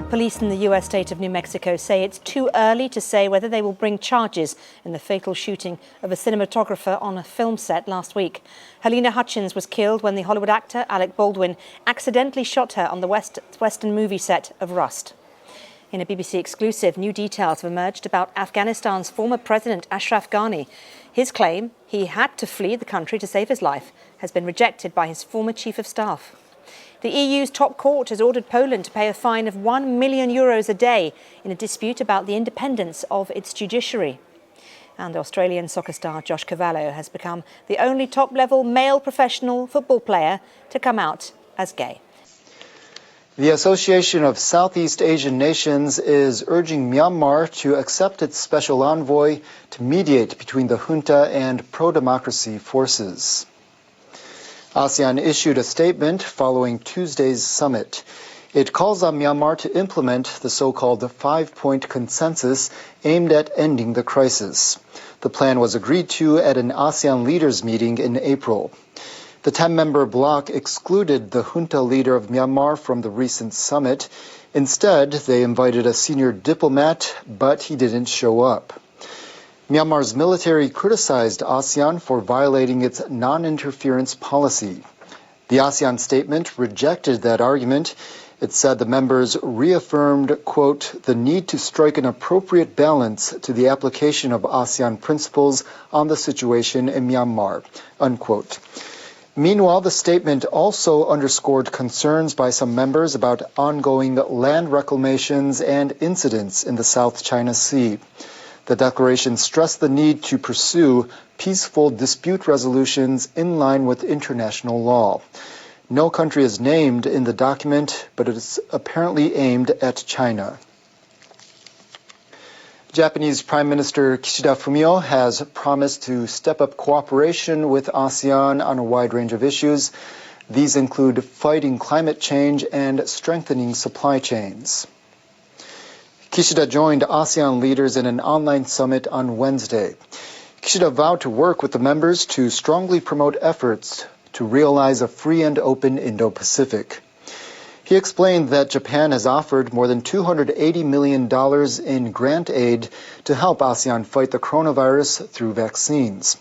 Police in the U.S. state of New Mexico say it's too early to say whether they will bring charges in the fatal shooting of a cinematographer on a film set last week. Helena Hutchins was killed when the Hollywood actor Alec Baldwin accidentally shot her on the Western movie set of Rust. In a BBC exclusive, new details have emerged about Afghanistan's former president Ashraf Ghani. His claim he had to flee the country to save his life has been rejected by his former chief of staff. The EU's top court has ordered Poland to pay a fine of €1 million a day in a dispute about the independence of its judiciary. And Australian soccer star Josh Cavallo has become the only top-level male professional football player to come out as gay. The Association of Southeast Asian Nations is urging Myanmar to accept its special envoy to mediate between the junta and pro-democracy forces. ASEAN issued a statement following Tuesday's summit. It calls on Myanmar to implement the so-called five-point consensus aimed at ending the crisis. The plan was agreed to at an ASEAN leaders meeting in April. The 10-member bloc excluded the junta leader of Myanmar from the recent summit. Instead, they invited a senior diplomat, but he didn't show up. Myanmar's military criticized ASEAN for violating its non-interference policy. The ASEAN statement rejected that argument. It said the members reaffirmed, quote, the need to strike an appropriate balance to the application of ASEAN principles on the situation in Myanmar, unquote. Meanwhile, the statement also underscored concerns by some members about ongoing land reclamations and incidents in the South China Sea. The declaration stressed the need to pursue peaceful dispute resolutions in line with international law. No country is named in the document, but it is apparently aimed at China. Japanese Prime Minister Kishida Fumio has promised to step up cooperation with ASEAN on a wide range of issues. These include fighting climate change and strengthening supply chains. Kishida joined ASEAN leaders in an online summit on Wednesday. Kishida vowed to work with the members to strongly promote efforts to realize a free and open Indo-Pacific. He explained that Japan has offered more than $280 million in grant aid to help ASEAN fight the coronavirus through vaccines.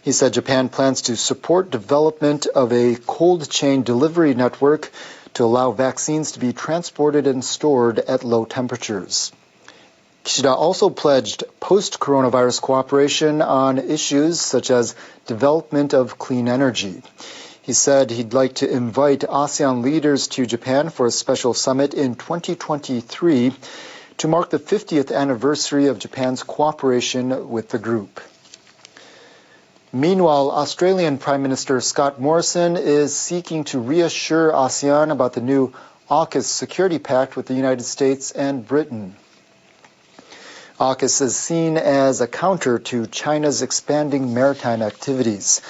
He said Japan plans to support development of a cold chain delivery network to allow vaccines to be transported and stored at low temperatures. Kishida also pledged post-coronavirus cooperation on issues such as development of clean energy. He said he'd like to invite ASEAN leaders to Japan for a special summit in 2023 to mark the 50th anniversary of Japan's cooperation with the group. Meanwhile, Australian Prime Minister Scott Morrison is seeking to reassure ASEAN about the new AUKUS security pact with the United States and Britain. AUKUS is seen as a counter to China's expanding maritime activities.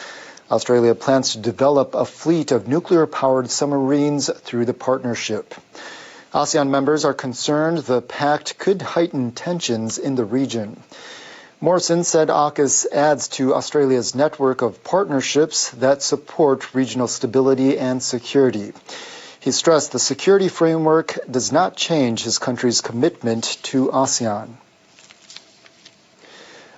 Australia plans to develop a fleet of nuclear-powered submarines through the partnership. ASEAN members are concerned the pact could heighten tensions in the region. Morrison said AUKUS adds to Australia's network of partnerships that support regional stability and security. He stressed the security framework does not change his country's commitment to ASEAN.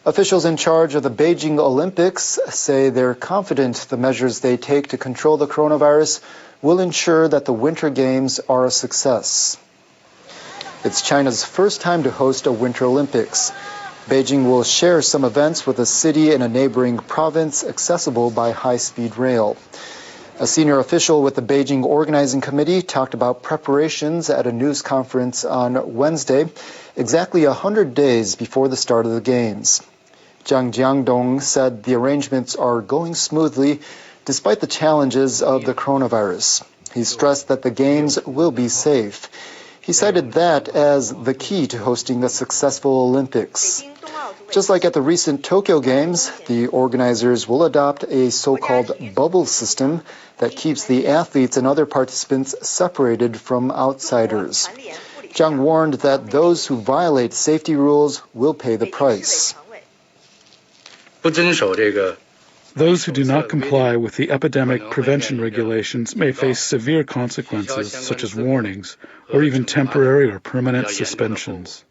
Officials in charge of the Beijing Olympics say they're confident the measures they take to control the coronavirus will ensure that the Winter Games are a success. It's China's first time to host a Winter Olympics. Beijing will share some events with a city in a neighboring province accessible by high-speed rail. A senior official with the Beijing Organizing Committee talked about preparations at a news conference on Wednesday, exactly 100 days before the start of the Games. Zhang Jiangdong said the arrangements are going smoothly despite the challenges of the coronavirus. He stressed that the Games will be safe. He cited that as the key to hosting a successful Olympics. Just like at the recent Tokyo Games, the organizers will adopt a so-called bubble system that keeps the athletes and other participants separated from outsiders. Zhang warned that those who violate safety rules will pay the price. Those who do not comply with the epidemic prevention regulations may face severe consequences, such as warnings, or even temporary or permanent suspensions.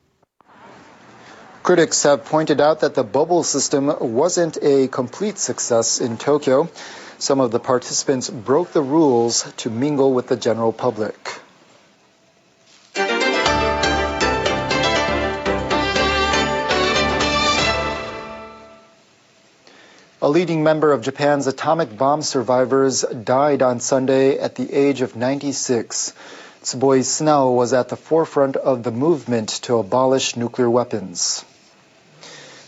Critics have pointed out that the bubble system wasn't a complete success in Tokyo. Some of the participants broke the rules to mingle with the general public. A leading member of Japan's atomic bomb survivors died on Sunday at the age of 96. Tsuboi Sunao was at the forefront of the movement to abolish nuclear weapons.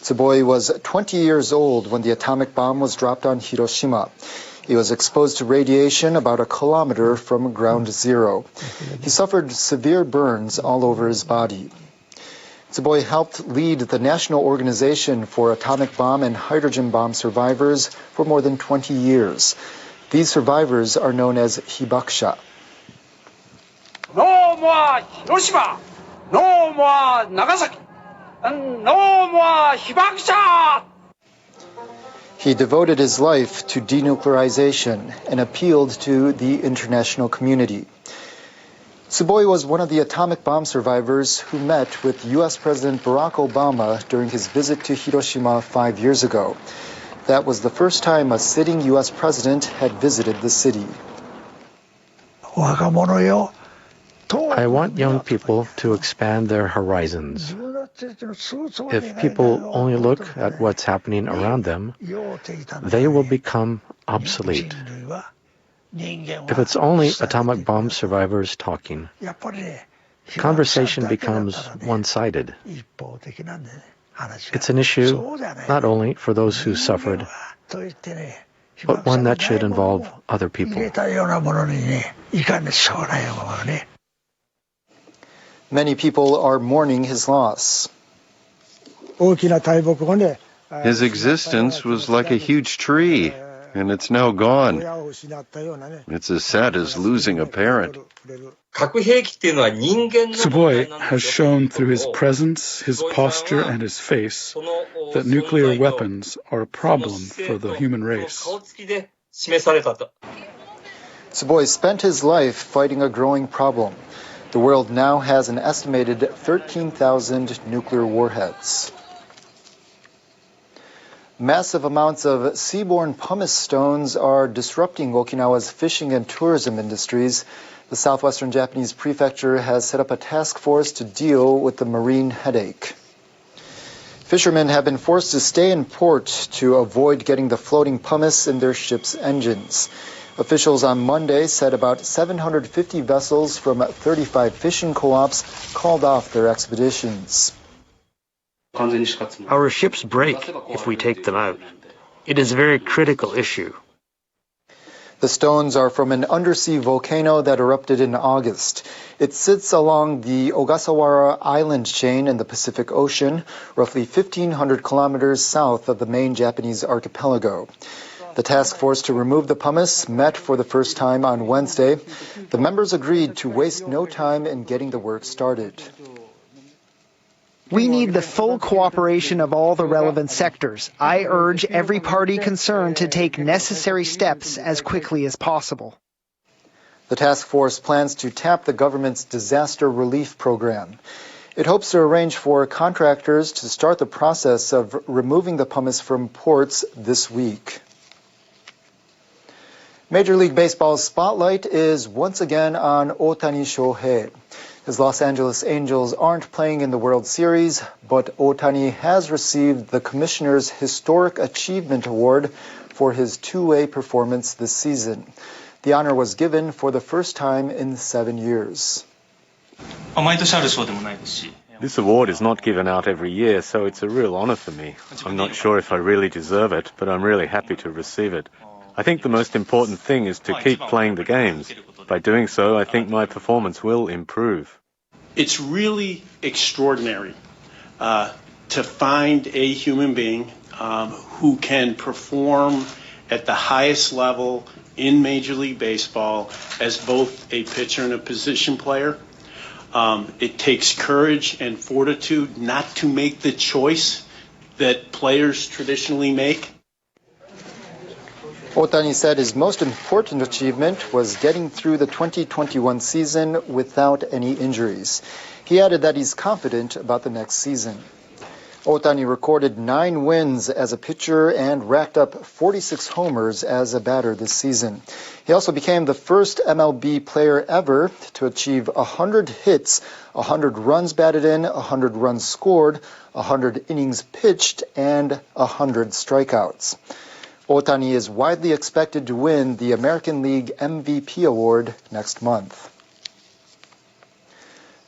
Tsuboi was 20 years old when the atomic bomb was dropped on Hiroshima. He was exposed to radiation about a kilometer from ground zero. He suffered severe burns all over his body. Tsuboi helped lead the National Organization for Atomic Bomb and Hydrogen Bomb Survivors for more than 20 years. These survivors are known as hibakusha. No more Hiroshima! No more Nagasaki! And no more hibakusha! He devoted his life to denuclearization and appealed to the international community. Tsuboi was one of the atomic bomb survivors who met with U.S. President Barack Obama during his visit to Hiroshima 5 years ago. That was the first time a sitting U.S. president had visited the city. I want young people to expand their horizons. If people only look at what's happening around them, they will become obsolete. If it's only atomic bomb survivors talking, conversation becomes one-sided. It's an issue not only for those who suffered, but one that should involve other people. Many people are mourning his loss. His existence was like a huge tree, and it's now gone. It's as sad as losing a parent. Tsuboi has shown through his presence, his posture, and his face that nuclear weapons are a problem for the human race. Tsuboi spent his life fighting a growing problem. The world now has an estimated 13,000 nuclear warheads. Massive amounts of seaborne pumice stones are disrupting Okinawa's fishing and tourism industries. The southwestern Japanese prefecture has set up a task force to deal with the marine headache. Fishermen have been forced to stay in port to avoid getting the floating pumice in their ships' engines. Officials on Monday said about 750 vessels from 35 fishing co-ops called off their expeditions. Our ships break if we take them out. It is a very critical issue. The stones are from an undersea volcano that erupted in August. It sits along the Ogasawara Island chain in the Pacific Ocean, roughly 1,500 kilometers south of the main Japanese archipelago. The task force to remove the pumice met for the first time on Wednesday. The members agreed to waste no time in getting the work started. We need the full cooperation of all the relevant sectors. I urge every party concerned to take necessary steps as quickly as possible. The task force plans to tap the government's disaster relief program. It hopes to arrange for contractors to start the process of removing the pumice from ports this week. Major League Baseball's spotlight is once again on Ohtani Shohei. His Los Angeles Angels aren't playing in the World Series, but Ohtani has received the Commissioner's Historic Achievement Award for his two-way performance this season. The honor was given for the first time in 7 years. This award is not given out every year, so it's a real honor for me. I'm not sure if I really deserve it, but I'm really happy to receive it. I think the most important thing is to keep playing the games. By doing so, I think my performance will improve. It's really extraordinary to find a human being who can perform at the highest level in Major League Baseball as both a pitcher and a position player. It takes courage and fortitude not to make the choice that players traditionally make. Otani said his most important achievement was getting through the 2021 season without any injuries. He added that he's confident about the next season. Otani recorded 9 wins as a pitcher and racked up 46 homers as a batter this season. He also became the first MLB player ever to achieve 100 hits, 100 runs batted in, 100 runs scored, 100 innings pitched, and 100 strikeouts. Otani is widely expected to win the American League MVP award next month.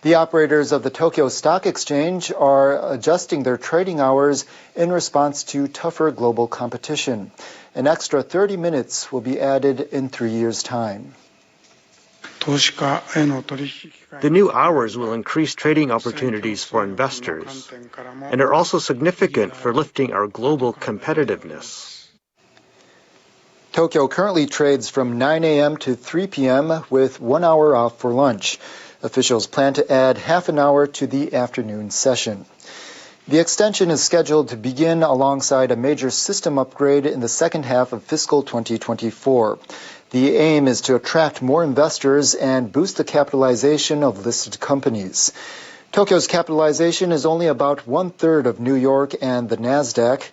The operators of the Tokyo Stock Exchange are adjusting their trading hours in response to tougher global competition. An extra 30 minutes will be added in 3 years' time. The new hours will increase trading opportunities for investors and are also significant for lifting our global competitiveness. Tokyo currently trades from 9 a.m. to 3 p.m. with 1 hour off for lunch. Officials plan to add half an hour to the afternoon session. The extension is scheduled to begin alongside a major system upgrade in the second half of fiscal 2024. The aim is to attract more investors and boost the capitalization of listed companies. Tokyo's capitalization is only about 1/3 of New York and the Nasdaq.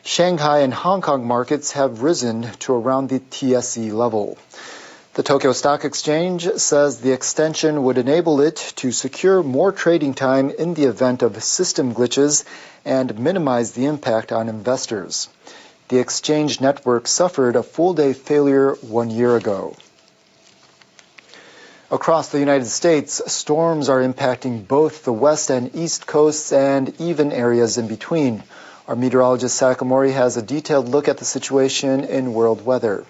Shanghai and Hong Kong markets have risen to around the TSE level. The Tokyo Stock Exchange says the extension would enable it to secure more trading time in the event of system glitches and minimize the impact on investors. The exchange network suffered a full-day failure 1 year ago. Across the United States, storms are impacting both the west and east coasts and even areas in between. Our meteorologist Sakamori has a detailed look at the situation in world weather.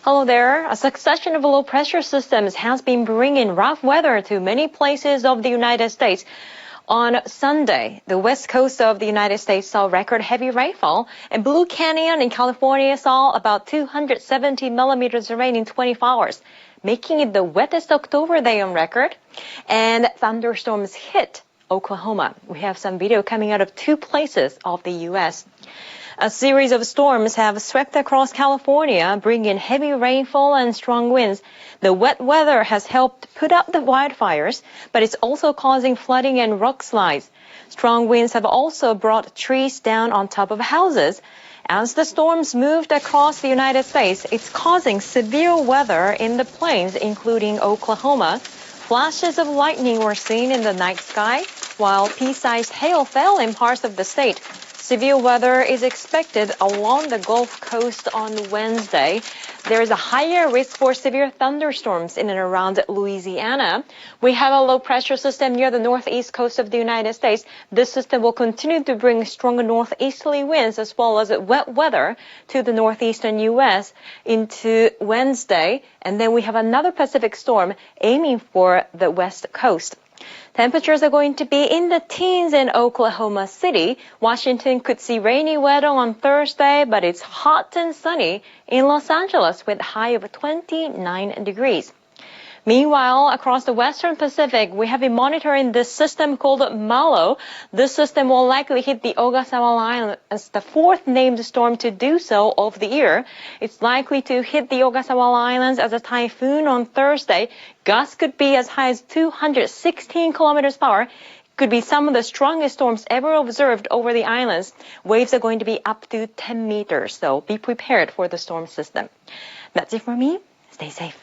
Hello there. A succession of low-pressure systems has been bringing rough weather to many places of the United States. On Sunday, the west coast of the United States saw record heavy rainfall, and Blue Canyon in California saw about 270 millimeters of rain in 24 hours, making it the wettest October day on record. And thunderstorms hit Oklahoma. We have some video coming out of 2 places of the U.S. A series of storms have swept across California, bringing heavy rainfall and strong winds. The wet weather has helped put out the wildfires, but it's also causing flooding and rock slides. Strong winds have also brought trees down on top of houses. As the storms moved across the United States, it's causing severe weather in the plains, including Oklahoma. Flashes of lightning were seen in the night sky, while pea-sized hail fell in parts of the state. Severe weather is expected along the Gulf Coast on Wednesday. There is a higher risk for severe thunderstorms in and around Louisiana. We have a low-pressure system near the northeast coast of the United States. This system will continue to bring strong northeasterly winds as well as wet weather to the northeastern U.S. into Wednesday. And then we have another Pacific storm aiming for the west coast. Temperatures are going to be in the teens in Oklahoma City. Washington could see rainy weather on Thursday, but it's hot and sunny in Los Angeles with a high of 29 degrees. Meanwhile, across the western Pacific, we have been monitoring this system called Malo. This system will likely hit the Ogasawa Island as the 4th named storm to do so of the year. It's likely to hit the Ogasawa Islands as a typhoon on Thursday. Gusts could be as high as 216 kilometers per hour. Could be some of the strongest storms ever observed over the islands. Waves are going to be up to 10 meters, so be prepared for the storm system. That's it for me. Stay safe.